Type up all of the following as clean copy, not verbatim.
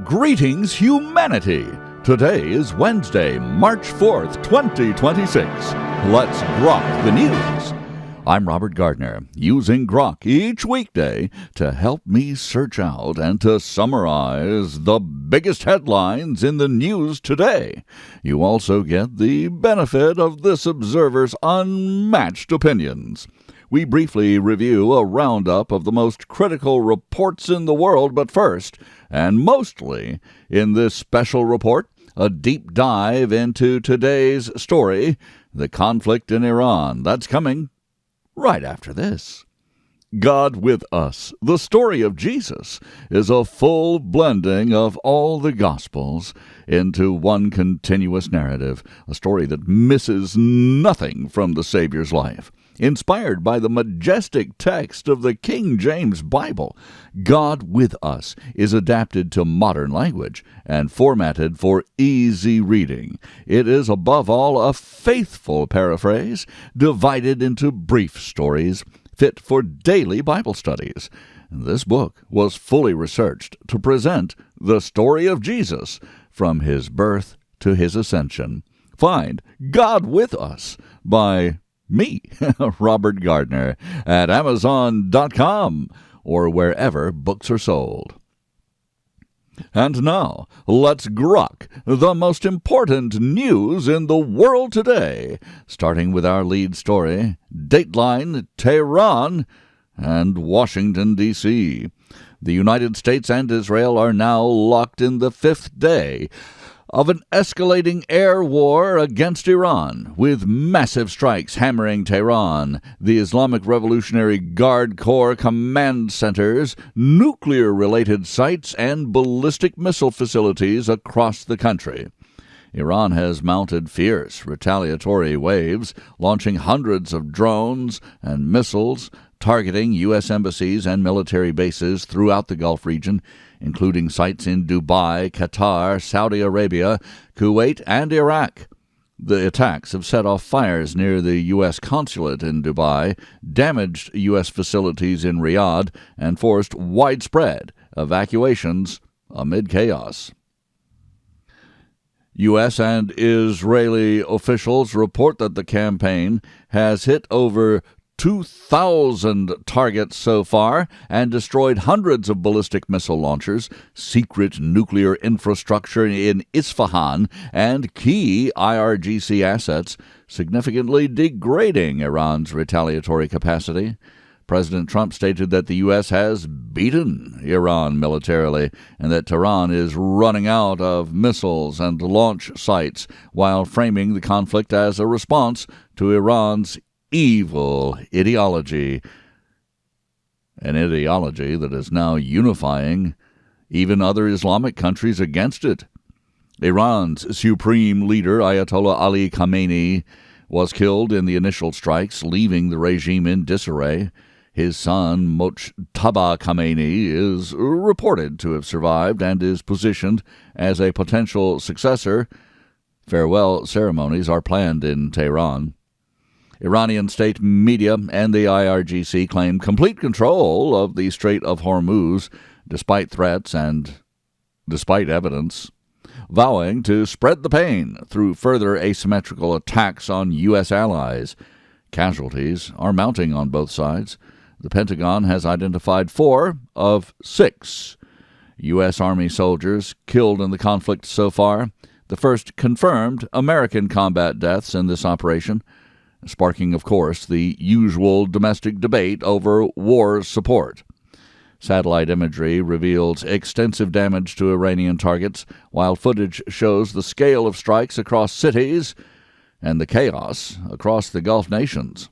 Greetings, humanity! Today is Wednesday, March 4th, 2026. Let's grok the news. I'm Robert Gardner, using Grok each weekday to help me search out and to summarize the biggest headlines in the news today. You also get the benefit of this observer's unmatched opinions. We briefly review a roundup of the most critical reports in the world, but first, and mostly in this special report, a deep dive into today's story, the conflict in Iran. That's coming right after this. God with Us, the story of Jesus, is a full blending of all the Gospels into one continuous narrative, a story that misses nothing from the Savior's life. Inspired by the majestic text of the King James Bible, God with Us is adapted to modern language and formatted for easy reading. It is above all a faithful paraphrase divided into brief stories fit for daily Bible studies. This book was fully researched to present the story of Jesus from his birth to his ascension. Find God with Us by me, Robert Gardner, at Amazon.com or wherever books are sold. And now, let's grok the most important news in the world today, starting with our lead story, Dateline, Tehran, and Washington, D.C. The United States and Israel are now locked in the fifth day of an escalating air war against Iran, with massive strikes hammering Tehran, the Islamic Revolutionary Guard Corps command centers, nuclear-related sites, and ballistic missile facilities across the country. Iran has mounted fierce retaliatory waves, launching hundreds of drones and missiles, targeting U.S. embassies and military bases throughout the Gulf region, including sites in Dubai, Qatar, Saudi Arabia, Kuwait, and Iraq. The attacks have set off fires near the U.S. consulate in Dubai, damaged U.S. facilities in Riyadh, and forced widespread evacuations amid chaos. U.S. and Israeli officials report that the campaign has hit over 2,000 targets so far and destroyed hundreds of ballistic missile launchers, secret nuclear infrastructure in Isfahan, and key IRGC assets, significantly degrading Iran's retaliatory capacity. President Trump stated that the U.S. has beaten Iran militarily and that Tehran is running out of missiles and launch sites, while framing the conflict as a response to Iran's evil ideology, an ideology that is now unifying even other Islamic countries against it. Iran's supreme leader, Ayatollah Ali Khamenei, was killed in the initial strikes, leaving the regime in disarray. His son, Mojtaba Khamenei, is reported to have survived and is positioned as a potential successor. Farewell ceremonies are planned in Tehran. Iranian state media and the IRGC claim complete control of the Strait of Hormuz, despite threats and despite evidence, vowing to spread the pain through further asymmetrical attacks on U.S. allies. Casualties are mounting on both sides. The Pentagon has identified 4 of 6 U.S. Army soldiers killed in the conflict so far, the first confirmed American combat deaths in this operation, sparking, of course, the usual domestic debate over war support. Satellite imagery reveals extensive damage to Iranian targets, while footage shows the scale of strikes across cities and the chaos across the Gulf nations.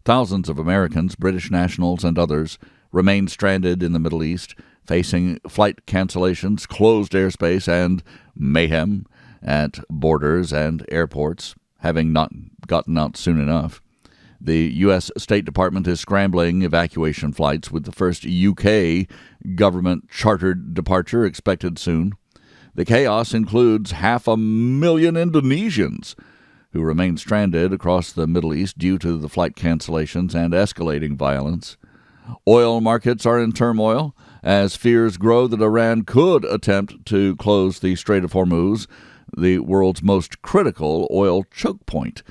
Thousands of Americans, British nationals, and others remain stranded in the Middle East, facing flight cancellations, closed airspace, and mayhem at borders and airports, having not gotten out soon enough. The U.S. State Department is scrambling evacuation flights, with the first U.K. government-chartered departure expected soon. The chaos includes 500,000 Indonesians who remain stranded across the Middle East due to the flight cancellations and escalating violence. Oil markets are in turmoil as fears grow that Iran could attempt to close the Strait of Hormuz, the world's most critical oil choke point.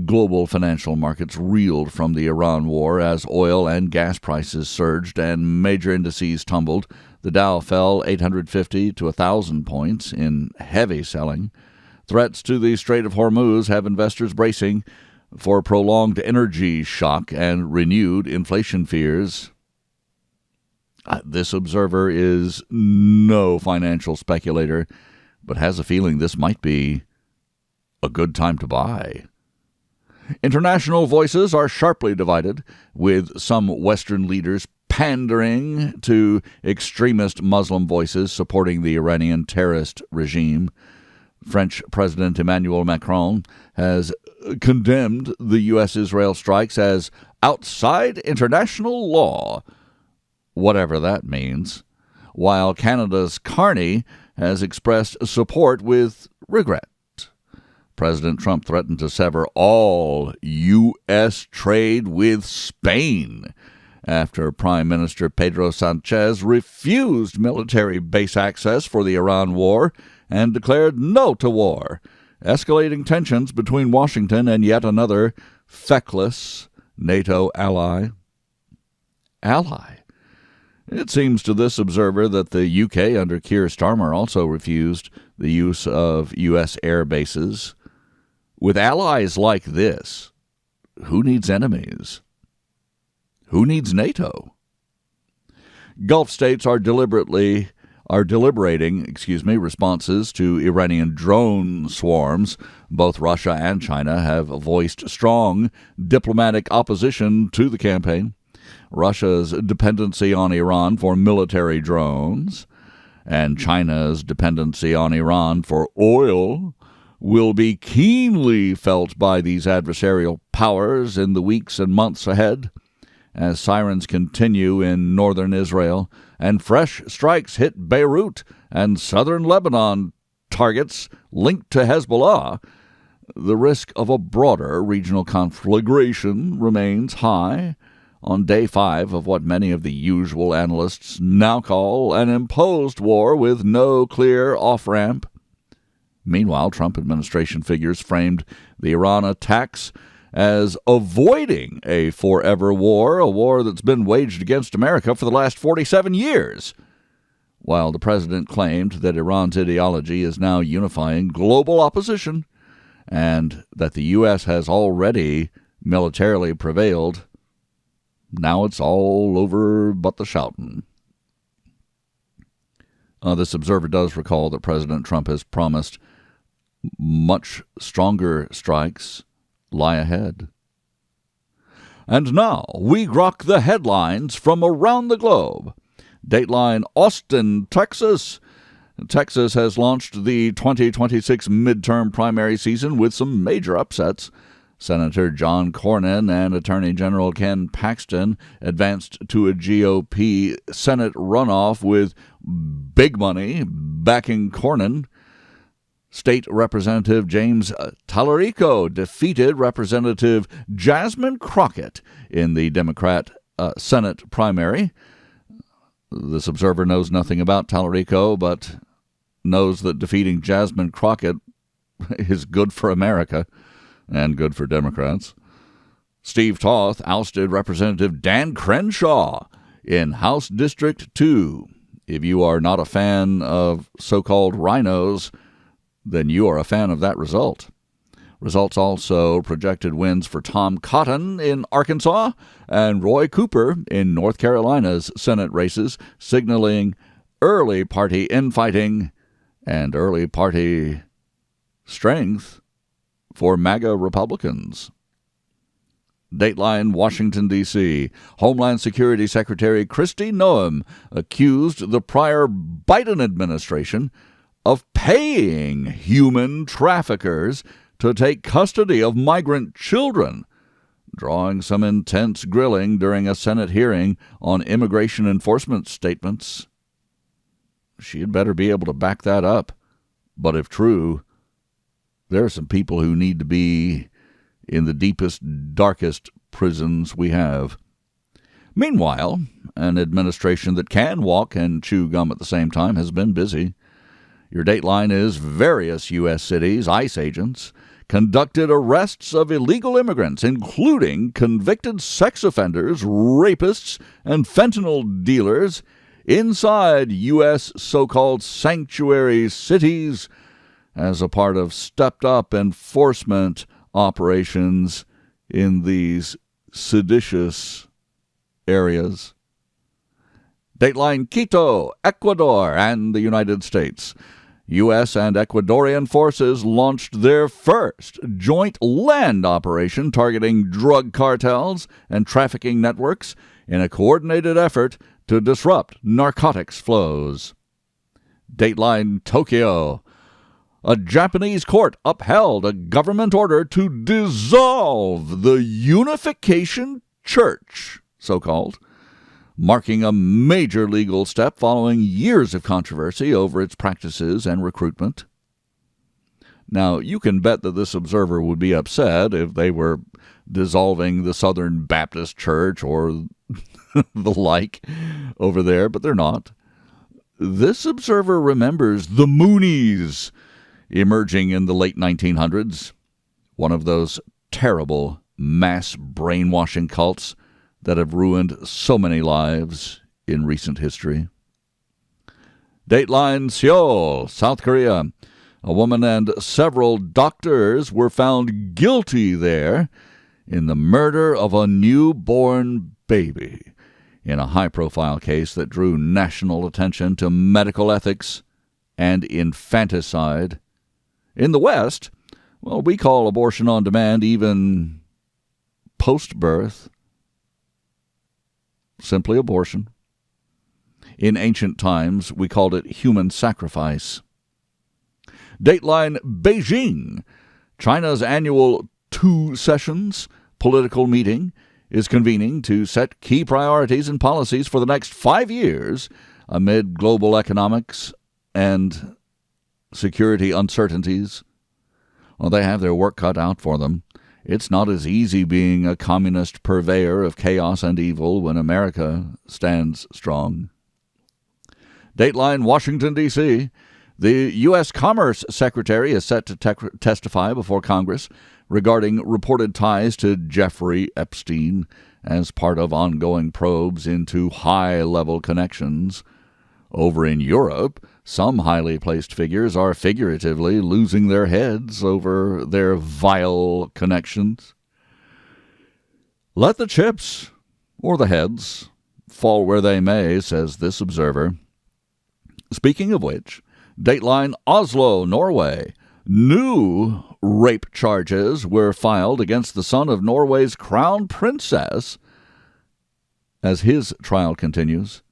Global financial markets reeled from the Iran war as oil and gas prices surged and major indices tumbled. The Dow fell 850 to 1,000 points in heavy selling. Threats to the Strait of Hormuz have investors bracing for prolonged energy shock and renewed inflation fears. This observer is no financial speculator, but has a feeling this might be a good time to buy. International voices are sharply divided, with some Western leaders pandering to extremist Muslim voices supporting the Iranian terrorist regime. French President Emmanuel Macron has condemned the U.S.-Israel strikes as outside international law, whatever that means, while Canada's Carney has expressed support with regret. President Trump threatened to sever all U.S. trade with Spain after Prime Minister Pedro Sánchez refused military base access for the Iran war and declared no to war, escalating tensions between Washington and yet another feckless NATO ally. It seems to this observer that the UK under Keir Starmer also refused the use of U.S. air bases. With allies like this, who needs enemies? Who needs NATO? Gulf states are deliberating responses to Iranian drone swarms. Both Russia and China have voiced strong diplomatic opposition to the campaign. Russia's dependency on Iran for military drones and China's dependency on Iran for oil will be keenly felt by these adversarial powers in the weeks and months ahead, as sirens continue in northern Israel and fresh strikes hit Beirut and southern Lebanon targets linked to Hezbollah. The risk of a broader regional conflagration remains high on day 5 of what many of the usual analysts now call an imposed war with no clear off-ramp. Meanwhile, Trump administration figures framed the Iran attacks as avoiding a forever war, a war that's been waged against America for the last 47 years, while the president claimed that Iran's ideology is now unifying global opposition and that the U.S. has already militarily prevailed. Now it's all over but the shouting. This observer does recall that President Trump has promised much stronger strikes lie ahead. And now we grok the headlines from around the globe. Dateline Austin, Texas. Texas has launched the 2026 midterm primary season with some major upsets. Senator John Cornyn and Attorney General Ken Paxton advanced to a GOP Senate runoff with big money backing Cornyn. State Representative James Tallarico defeated Representative Jasmine Crockett in the Democrat Senate primary. This observer knows nothing about Tallarico, but knows that defeating Jasmine Crockett is good for America and good for Democrats. Steve Toth ousted Representative Dan Crenshaw in House District 2. If you are not a fan of so-called rhinos, then you are a fan of that result. Results also projected wins for Tom Cotton in Arkansas and Roy Cooper in North Carolina's Senate races, signaling early party infighting and early party strength for MAGA Republicans. Dateline Washington, D.C. Homeland Security Secretary Kristi Noem accused the prior Biden administration of paying human traffickers to take custody of migrant children, drawing some intense grilling during a Senate hearing on immigration enforcement statements. She had better be able to back that up. But if true, there are some people who need to be in the deepest, darkest prisons we have. Meanwhile, an administration that can walk and chew gum at the same time has been busy. Your dateline is various U.S. cities, ICE agents, conducted arrests of illegal immigrants, including convicted sex offenders, rapists, and fentanyl dealers inside U.S. so-called sanctuary cities as a part of stepped-up enforcement operations in these seditious areas. Dateline Quito, Ecuador, and the United States. U.S. and Ecuadorian forces launched their first joint land operation targeting drug cartels and trafficking networks in a coordinated effort to disrupt narcotics flows. Dateline Tokyo. A Japanese court upheld a government order to dissolve the Unification Church, so-called, marking a major legal step following years of controversy over its practices and recruitment. Now, you can bet that this observer would be upset if they were dissolving the Southern Baptist Church or the like over there, but they're not. This observer remembers the Moonies emerging in the late 1900s, one of those terrible mass brainwashing cults that have ruined so many lives in recent history. Dateline Seoul, South Korea. A woman and several doctors were found guilty there in the murder of a newborn baby in a high-profile case that drew national attention to medical ethics and infanticide. In the West, well, we call abortion on demand even post-birth simply abortion. In ancient times, we called it human sacrifice. Dateline Beijing. China's annual Two Sessions political meeting is convening to set key priorities and policies for the next 5 years amid global economics and security uncertainties. Well, they have their work cut out for them. It's not as easy being a communist purveyor of chaos and evil when America stands strong. Dateline Washington, D.C. The U.S. Commerce Secretary is set to testify before Congress regarding reported ties to Jeffrey Epstein as part of ongoing probes into high-level connections. Over in Europe, some highly placed figures are figuratively losing their heads over their vile connections. Let the chips, or the heads, fall where they may, says this observer. Speaking of which, Dateline Oslo, Norway. New rape charges were filed against the son of Norway's crown princess as his trial continues,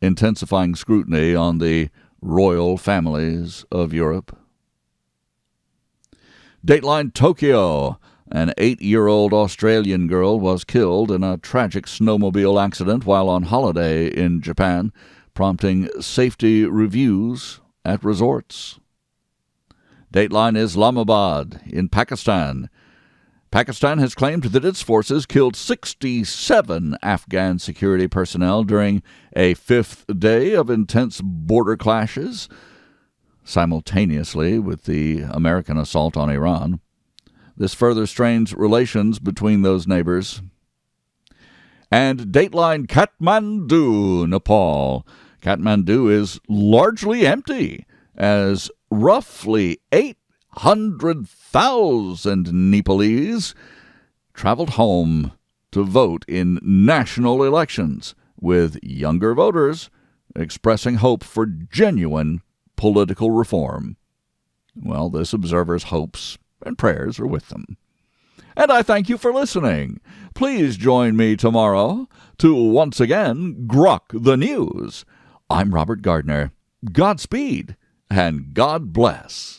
intensifying scrutiny on the royal families of Europe. Dateline Tokyo. An 8-year-old Australian girl was killed in a tragic snowmobile accident while on holiday in Japan, prompting safety reviews at resorts. Dateline Islamabad in Pakistan. Pakistan has claimed that its forces killed 67 Afghan security personnel during a 5th day of intense border clashes, simultaneously with the American assault on Iran. This further strains relations between those neighbors. And Dateline Kathmandu, Nepal. Kathmandu is largely empty, as roughly 800,000 Nepalese traveled home to vote in national elections, with younger voters expressing hope for genuine political reform. Well, this observer's hopes and prayers are with them. And I thank you for listening. Please join me tomorrow to once again grok the news. I'm Robert Gardner. Godspeed and God bless.